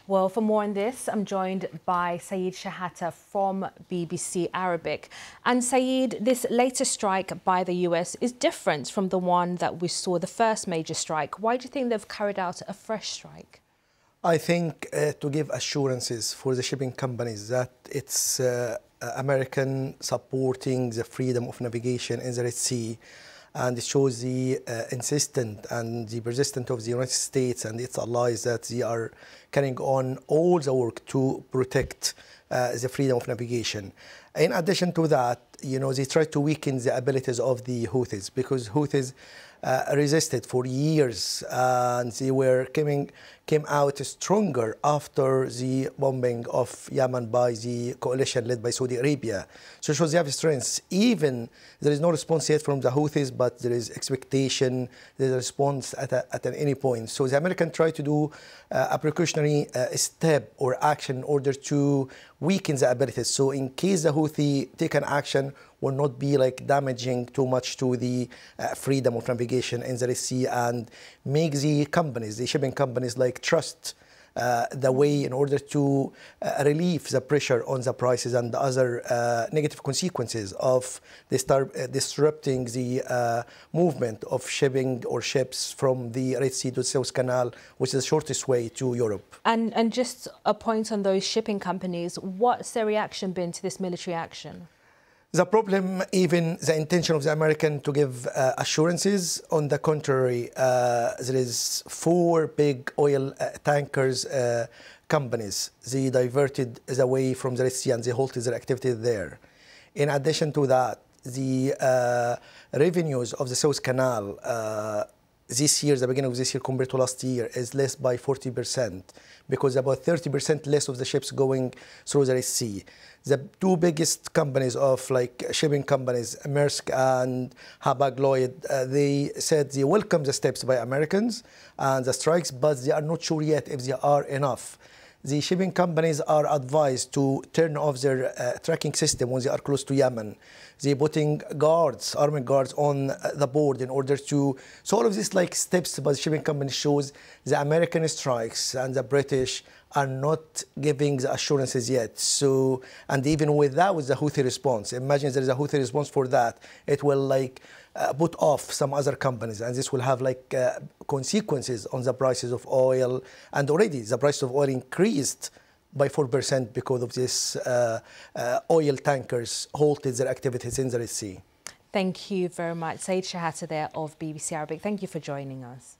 Well, for more on this, I'm joined by Shehata from BBC Arabic. And Saeed, this latest strike by the US is different from the one that we saw, the first major strike. Why do you think they've carried out a fresh strike? I think to give assurances for the shipping companies that it's American supporting the freedom of navigation in the Red Sea, and it shows the insistent and the persistent of the United States and its allies that they are carrying on all the work to protect the freedom of navigation. In addition to that, they try to weaken the abilities of the Houthis, because Houthis resisted for years, and they came out stronger after the bombing of Yemen by the coalition led by Saudi Arabia. So it shows they have strength. Even there is no response yet from the Houthis, but there is expectation, there is a response at any point. So the Americans try to do a precautionary step or action in order to weaken the abilities. So in case the Houthi take an action, will not be like damaging too much to the freedom of navigation in the Red Sea, and make the companies, the shipping companies, like trust the way in order to relieve the pressure on the prices and the other negative consequences of disrupting the movement of shipping or ships from the Red Sea to the Suez Canal, which is the shortest way to Europe. And just a point on those shipping companies, what's their reaction been to this military action? The problem, even the intention of the American to give assurances, on the contrary, there is 4 big oil tankers companies. They diverted away from the Red Sea and they halted their activity there. In addition to that, the revenues of the Suez Canal this year, the beginning of this year compared to last year, is less by 40%, because about 30% less of the ships going through the Red Sea. The 2 biggest companies of shipping companies, Maersk and Hapag-Lloyd, they said they welcome the steps by Americans and the strikes, but they are not sure yet if they are enough. The shipping companies are advised to turn off their tracking system when they are close to Yemen. They're putting guards, army guards on the board in order to... So all of these steps by the shipping company shows the American strikes and the British are not giving the assurances yet. So, and even with that, with the Houthi response, imagine there is a Houthi response for that, it will put off some other companies, and this will have consequences on the prices of oil. And already the price of oil increased by 4% because of this oil tankers halted their activities in the Red Sea. Thank you very much. Shehata there of BBC Arabic. Thank you for joining us.